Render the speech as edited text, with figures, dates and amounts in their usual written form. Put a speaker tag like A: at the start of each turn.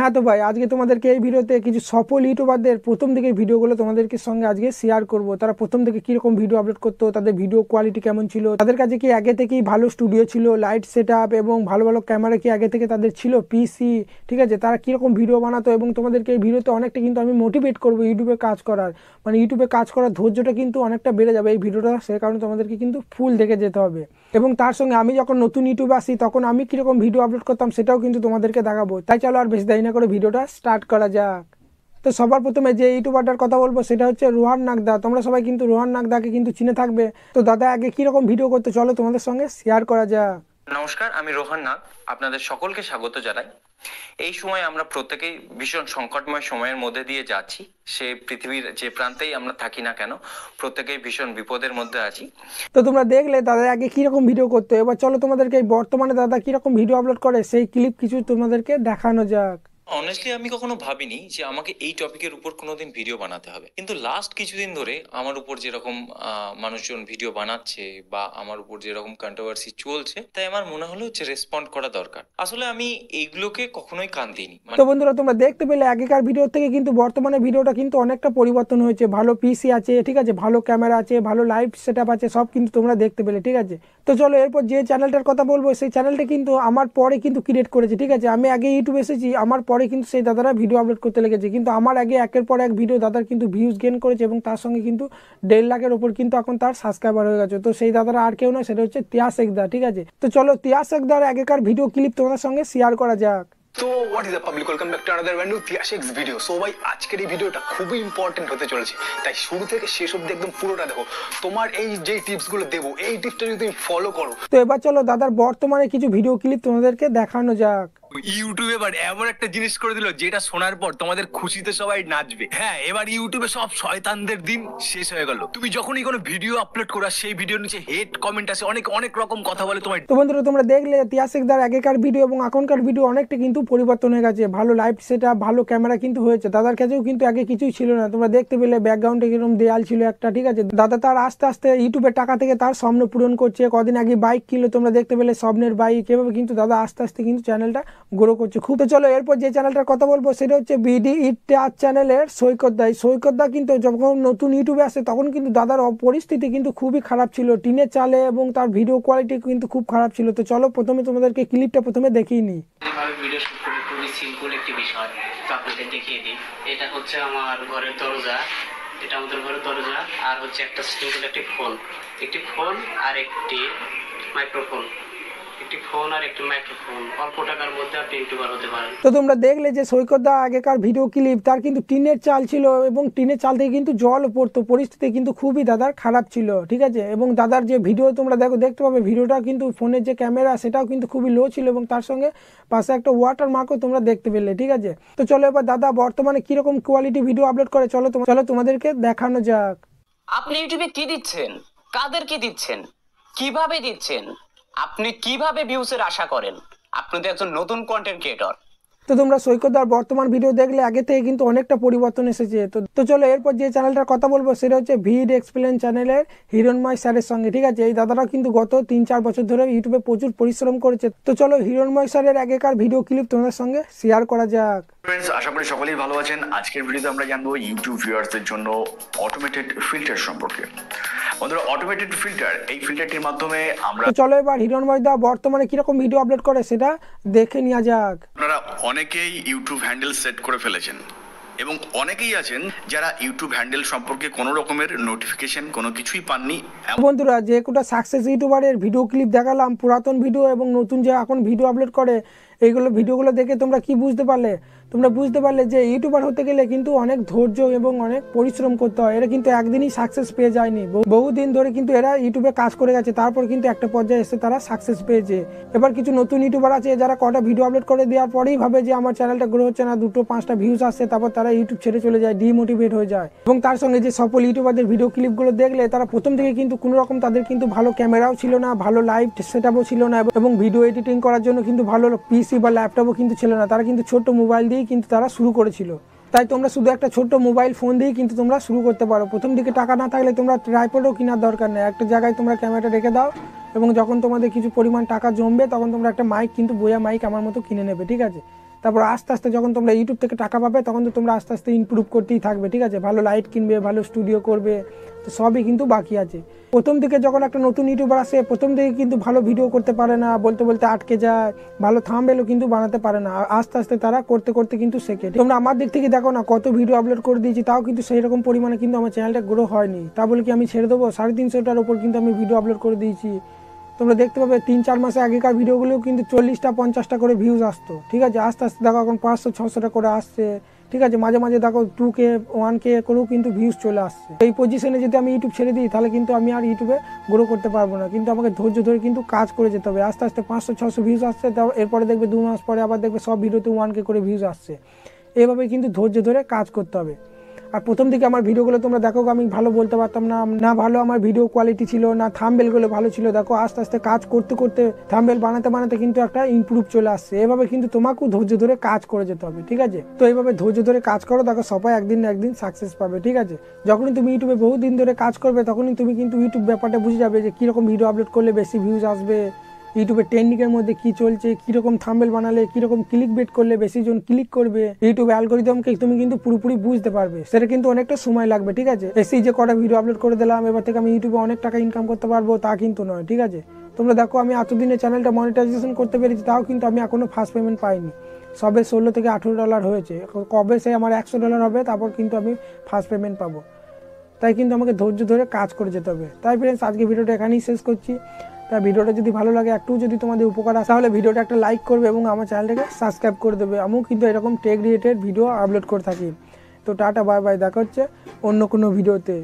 A: হ্যাঁ তো ভাই আজকে তোমাদেরকে এই ভিডিওতে কিছু সফল ইউটিউবারদের প্রথম দিকের ভিডিওগুলো তোমাদেরকে সঙ্গে আজকে শেয়ার করব। তারা প্রথম থেকে কীরকম ভিডিও আপলোড করতো, তাদের ভিডিও কোয়ালিটি কেমন ছিল, তাদের কাছে কি আগে থেকেই ভালো স্টুডিও ছিল, লাইট সেট আপ এবং ভালো ভালো ক্যামেরা কি আগে থেকে তাদের ছিল, পিসি, ঠিক আছে, তারা কীরকম ভিডিও বানাতো। এবং তোমাদেরকে এই ভিডিওতে অনেকটা কিন্তু আমি মোটিভেট করবো ইউটিউবে কাজ করার, মানে ইউটিউবে কাজ করার ধৈর্যটা কিন্তু অনেকটা বেড়ে যাবে এই ভিডিওটা, সে কারণে তোমাদেরকে কিন্তু ফুল দেখে যেতে হবে। এবং তার সঙ্গে আমি যখন নতুন ইউটিউবে আসি তখন আমি কীরকম ভিডিও আপলোড করতাম সেটাও কিন্তু তোমাদেরকে দেখাবো। তাই চলো আর বেশি দেরি না করে ভিডিওটা স্টার্ট করা যাক। তো সবার প্রথমে যে ইউটিউবারটার কথা বলবো সেটা হচ্ছে রোহান নাগদা। তোমরা সবাই কিন্তু রোহান নাগদাকে কিন্তু চিনে থাকবে। তো দাদা আগে কীরকম ভিডিও করতে চলো তোমাদের সঙ্গে শেয়ার করা যাক।
B: নমস্কার, আমি রোহান নাগ, আপনাদের সকলকে স্বাগত জানাই। এই সময় আমরা প্রত্যেকেই ভীষণ সংকটময় সময়ের মধ্যে দিয়ে যাচ্ছি। সে পৃথিবীর যে প্রান্তেই আমরা থাকি না কেন, প্রত্যেকেই ভীষণ বিপদের মধ্যে আছি।
A: তো তোমরা দেখলে দাদা আগে কীরকম ভিডিও করতো, এবার চলো তোমাদেরকে এই বর্তমানে দাদা কীরকম ভিডিও আপলোড করে সেই ক্লিপ কিছু তোমাদেরকে দেখানো যাক।
B: অনেস্টলি আমি কখনো ভাবিনি যে আমাকে এই টপিকের উপর কোনোদিন ভিডিও বানাতে হবে, কিন্তু লাস্ট কিছুদিন ধরে আমার উপর যেরকম মানুষজন ভিডিও বানাচ্ছে বা আমার উপর যেরকম কন্ট্রোভার্সি চলছে, তাই আমার মনে হলো যে রেসপন্ড করা দরকার। আসলে আমি এইগুলোকে কখনোই কান দিইনি।
A: তো বন্ধুরা তোমরা দেখতে পেলে আগেকার ভিডিও থেকে কিন্তু বর্তমানে ভিডিওটা কিন্তু অনেকটা পরিবর্তন হয়েছে। ভালো পিসি আছে, ঠিক আছে, ভালো ক্যামেরা আছে, ভালো লাইভ সেট আপ আছে, সব কিন্তু তোমরা দেখতে পেলে, ঠিক আছে। তো চলো এরপর যে চ্যানেলটার কথা বলবো সেই চ্যানেলটা কিন্তু আমার পরে কিন্তু ক্রিয়েট করেছে, ঠিক আছে। আমি আগে ইউটিউবে এসেছি, আমার পরে কিন্তু সেই দাদারা ভিডিও আপলোড করতে লেগেছে, কিন্তু আমার আগে একের পর এক ভিডিও দাদার কিন্তু ভিউজ গেইন করেছে এবং তার সঙ্গে কিন্তু 1.5 লাখের ওপর কিন্তু এখন তার সাবস্ক্রাইবার হয়ে গেছে। তো সেই দাদারা আর কেউ নয়, সেটা হচ্ছে tiyashx দা, ঠিক আছে। তো চলো tiyashx দার আগেকার ভিডিও ক্লিপ তোমাদের সঙ্গে শেয়ার করা যাক।
C: তো what is the public, welcome back to another brand new tiyashx video. So ভাই আজকের এই ভিডিওটা খুবই ইম্পর্টেন্ট হতে চলেছে, তাই শুরু থেকে শেষ অবধি একদম পুরোটা দেখো। তোমার এই যে টিপসগুলো দেবো, এই টিপসটা যদি তুমি ফলো করো।
A: তো এবার চলো দাদার বর্তমানে কিছু ভিডিও ক্লিপ তোমাদেরকে দেখানো যাক।
C: ইউটিউবে এবার এমন একটা জিনিস করে দিল যেটা শোনার পর তোমাদের খুশিতে সবাই নাচবে। হ্যাঁ, এবার ইউটিউবে সব শয়তানদের দিন শেষ হয়ে গেল। তুমি যখনই কোনো ভিডিও আপলোড করো, সেই ভিডিওর নিচে হেড কমেন্ট আসে, অনেক অনেক রকম কথা বলে তোমার।
A: তো বন্ধুরা তোমরা দেখলে tiyashx দার আগেকার ভিডিও এবং এখনকার ভিডিও অনেকটা কিন্তু পরিবর্তন হয়ে গেছে। ভালো লাইভ সেট আপ, ভালো ক্যামেরা কিন্তু হয়েছে। দাদার কাছেও কিন্তু আগে কিছুই ছিল না, তোমরা দেখতে পেলে ব্যাকগ্রাউন্ডে কিরকম দেয়াল ছিল একটা, ঠিক আছে। দাদা তার আস্তে আস্তে ইউটিউবের টাকা থেকে তার স্বপ্ন পূরণ করছে। কদিন আগে বাইক কিনলো, তোমরা দেখতে পেলে স্বপ্নের বাইক। এভাবে কিন্তু দাদা আস্তে আস্তে কিন্তু চ্যানেলটা গ্রো করছে খুব। তো চলো এরপর যে চ্যানেলটার কথা বলবো সেটা হচ্ছে বিডি ইট চ্যানেলের সৈকত দা। সৈকত দা কিন্তু যখন নতুন ইউটিউবে আসে তখন কিন্তু দাদার পরিস্থিতি কিন্তু খুবই খারাপ ছিল, টিনের চালে, এবং তার ভিডিও কোয়ালিটি কিন্তু খুব খারাপ ছিল। তো চলো প্রথমে তোমাদেরকে ক্লিপটা প্রথমে দেখিয়ে নিই।
D: ভিডিও শুট করে খুবই সিম্পল একটি বিষয় আপনাদের দেখিয়ে দিই। এটা হচ্ছে আমার ঘরের দরজা, এটা আমাদের ঘরের দরজা, আর হচ্ছে একটা সিম্পল একটি ফোন আর একটি মাইক্রোফোন। অল্প টাকার মধ্যে আপনি ইউটিউবার হতে পারেন।
A: তো তোমরা দেখলে যে সৈকত দা আগেকার ভিডিও ক্লিপ, তার কিন্তু টিনের চাল ছিল এবং টিনের চাল থেকে কিন্তু জল পড়তো, পরিস্থিতি কিন্তু খুবই দাদার খারাপ ছিল, ঠিক আছে। এবং দাদার যে ভিডিও তোমরা দেখতে পাবে, ভিডিওটা কিন্তু ফোনের যে ক্যামেরা সেটাও কিন্তু খুবই লো ছিল এবং তার সঙ্গে পাশে একটা ওয়াটার মার্কও তোমরা দেখতে পেলে, ঠিক আছে। তো চলো এবার দাদা বর্তমানে কিরকম কোয়ালিটি ভিডিও আপলোড করে চলো তোমাদেরকে দেখানো যাক।
E: আপনি ইউটিউবে কি দিচ্ছেন, কাদের কি দিচ্ছেন, কিভাবে দিচ্ছেন, আপনি কিভাবে ভিউসের আশা করেন? আপনি তো একজন নতুন কন্টেন্ট ক্রিয়েটর।
A: তো তোমরা সৈকতদার বর্তমান ভিডিও দেখলে আগে থেকে কিন্তু অনেকটা পরিবর্তন এসেছে। তো চলো এরপর যে চ্যানেলটার কথা বলবো সেটা হচ্ছে videxplan চ্যানেলের হিরণময় স্যারের সঙ্গে, ঠিক আছে। এই দাদারা কিন্তু গত 3-4 বছর ধরে ইউটিউবে প্রচুর পরিশ্রম করেছে। তো চলো হিরণময় স্যারের আগেকার ভিডিও ক্লিপ তোমাদের সঙ্গে শেয়ার করা যাক।
F: ফ্রেন্ডস, আশা করি সকলেই ভালো আছেন। আজকের ভিডিওতে আমরা জানবো ইউটিউব ভিউয়ার্সদের জন্য অটোমেটেড ফিল্টার সম্পর্কে। বন্ধুরা, অটোমেটেড ফিল্টার, এই ফিল্টারটির মাধ্যমে আমরা
A: চলো এবার হিরণময় দা বর্তমানে কিরকম ভিডিও আপলোড করে সেটা দেখে নেওয়া যাক।
F: আপনারা অনেকেই ইউটিউব হ্যান্ডেল সেট করে ফেলেছেন এবং অনেকেই আছেন যারা ইউটিউব হ্যান্ডেল সম্পর্কে কোনো রকমের নোটিফিকেশন কোনো কিছুই পাননি।
A: বন্ধুরা যে কোটা সাকসেস ইউটিউবারের ভিডিও ক্লিপ দেখালাম, পুরাতন ভিডিও এবং নতুন যে এখন ভিডিও আপলোড করে, এইগুলো ভিডিওগুলো দেখে তোমরা কি বুঝতে পারলে? তোমরা বুঝতে পারলে যে ইউটিউবার হতে গেলে কিন্তু অনেক ধৈর্য এবং অনেক পরিশ্রম করতে হয়। এরা কিন্তু একদিনই সাকসেস পেয়ে যায়নি, বহুদিন ধরে কিন্তু এরা ইউটিউবে কাজ করে গেছে, তারপর কিন্তু একটা পর্যায়ে এসে তারা সাকসেস পেয়েছে। এবার কিছু নতুন ইউটিউবার আছে যারা কটা ভিডিও আপলোড করে দেওয়ার পরেই ভাবে যে আমার চ্যানেলটা গ্রো হচ্ছে না, 2-5টা ভিউজ আসছে, তারপর তারা ইউটিউব ছেড়ে চলে যায়, ডিমোটিভেট হয়ে যায়। এবং তার সঙ্গে যে সফল ইউটিউবারদের ভিডিও ক্লিপগুলো দেখলে তারা প্রথম থেকে কিন্তু কোনো রকম তাদের কিন্তু ভালো ক্যামেরাও ছিল না, ভালো লাইভ সেট আপও ছিল না, এবং ভিডিও এডিটিং করার জন্য কিন্তু ভালো পিসি বা ল্যাপটপও কিন্তু ছিল না। তারা কিন্তু ছোট্ট মোবাইল দিয়েই কিন্তু তারা শুরু করেছিল। তাই তোমরা শুধু একটা ছোট্ট মোবাইল ফোন দিয়েই কিন্তু তোমরা শুরু করতে পারো। প্রথম দিকে টাকা না থাকলে তোমরা ট্রাইপডও কেনার দরকার নেই, একটা জায়গায় তোমরা ক্যামেরাটা রেখে দাও এবং যখন তোমাদের কিছু পরিমাণ টাকা জমবে তখন তোমরা একটা মাইক কিন্তু বোয়া মাইক আমার মতো কিনে নেবে, ঠিক আছে। তারপর আস্তে আস্তে যখন তোমরা ইউটিউব থেকে টাকা পাবে তখন তো তোমরা আস্তে আস্তে ইমপ্রুভ করতেই থাকবে, ঠিক আছে, ভালো লাইট কিনবে, ভালো স্টুডিও করবে, তো সবই কিন্তু বাকি আছে। প্রথম দিকে যখন একটা নতুন ইউটিউবার আসে প্রথম দিকে কিন্তু ভালো ভিডিও করতে পারে না, বলতে বলতে আটকে যায়, ভালো থাম্বনেলও কিন্তু বানাতে পারে না, আস্তে আস্তে তারা করতে করতে কিন্তু শেখে। তোমরা আমার দিক থেকে দেখো না কত ভিডিও আপলোড করে দিয়েছি, তাও কিন্তু সেই রকম পরিমাণে কিন্তু আমার চ্যানেলটা গ্রো হয়নি। তা বলে কি আমি ছেড়ে দেবো? 350টার ওপর কিন্তু আমি ভিডিও আপলোড করে দিয়েছি। তোমরা দেখতে পাবে 3-4 মাসে আগেকার ভিডিওগুলোও কিন্তু 40টা 50টা করে ভিউজ আসতো, ঠিক আছে, আস্তে আস্তে দেখো এখন 500-600টা করে আসছে, ঠিক আছে, মাঝে মাঝে দেখো 2K 1K করেও কিন্তু ভিউজ চলে আসছে। এই পজিশনে যদি আমি ইউটিউব ছেড়ে দিই তাহলে কিন্তু আমি আর ইউটিউবে গ্রো করতে পারবো না, কিন্তু আমাকে ধৈর্য ধরে কিন্তু কাজ করে যেতে হবে। আস্তে আস্তে 500-600 ভিউজ আসছে, এরপরে দেখবে 2 মাস পরে আবার দেখবে সব ভিডিওতে 1K করে ভিউজ আসছে। এভাবে কিন্তু ধৈর্য ধরে কাজ করতে হবে। আর প্রথম দিকে আমার ভিডিওগুলো তোমরা দেখো আমি ভালো বলতে পারতাম না, না ভালো আমার ভিডিও কোয়ালিটি ছিল, না থাম্বনেলগুলো ভালো ছিল। দেখো আস্তে আস্তে কাজ করতে করতে থাম্বনেল বানাতে বানাতে কিন্তু একটা ইমপ্রুভ চলে আসছে। এভাবে কিন্তু তোমাকেও ধৈর্য ধরে কাজ করে যেতে হবে, ঠিক আছে। তো এইভাবে ধৈর্য ধরে কাজ করো, দেখো সবাই একদিন না একদিন সাকসেস পাবে, ঠিক আছে। যখনই তুমি ইউটিউবে বহুদিন ধরে কাজ করবে তখনই তুমি কিন্তু ইউটিউব ব্যাপারটা বুঝে যাবে যে কীরকম ভিডিও আপলোড করলে বেশি ভিউজ আসবে, ইউটিউবে ট্রেন্ডিংয়ের মধ্যে কি চলছে, কীরকম থাম্বনেল বানালে কীরকম ক্লিক বেট করলে বেশি জন ক্লিক করবে, ইউটিউব অ্যালগরিদমকে তুমি কিন্তু পুরোপুরি বুঝতে পারবে। সেটা কিন্তু অনেকটা সময় লাগবে, ঠিক আছে। এসি যে কটা ভিডিও আপলোড করে দিলাম এবার থেকে আমি ইউটিউবে অনেক টাকা ইনকাম করতে পারবো তা কিন্তু নয়, ঠিক আছে। তোমরা দেখো আমি এতদিনে চ্যানেলটা মনিটাইজেশন করতে পেরেছি, তাও কিন্তু আমি এখনো ফার্স্ট পেমেন্ট পাইনি। সবে $16 থেকে $18 হয়েছে, কবে সে আমার $100 হবে তারপর কিন্তু আমি ফার্স্ট পেমেন্ট পাবো। তাই কিন্তু আমাকে ধৈর্য ধরে কাজ করে যেতে হবে। তাই ফ্রেন্ডস আজকে ভিডিওটা এখানেই শেষ করছি। তাই ভিডিওটা যদি ভালো লাগে, একটু যদি তোমাদের উপকার আসে তাহলে ভিডিওটা একটা লাইক করবে এবং আমার চ্যানেলটাকে সাবস্ক্রাইব করে দেবে। আমিও কিন্তু এরকম টেক রিলেটেড ভিডিও আপলোড করে থাকি। তো টাটা, বাই বাই, দেখা হচ্ছে অন্য কোনো ভিডিওতে।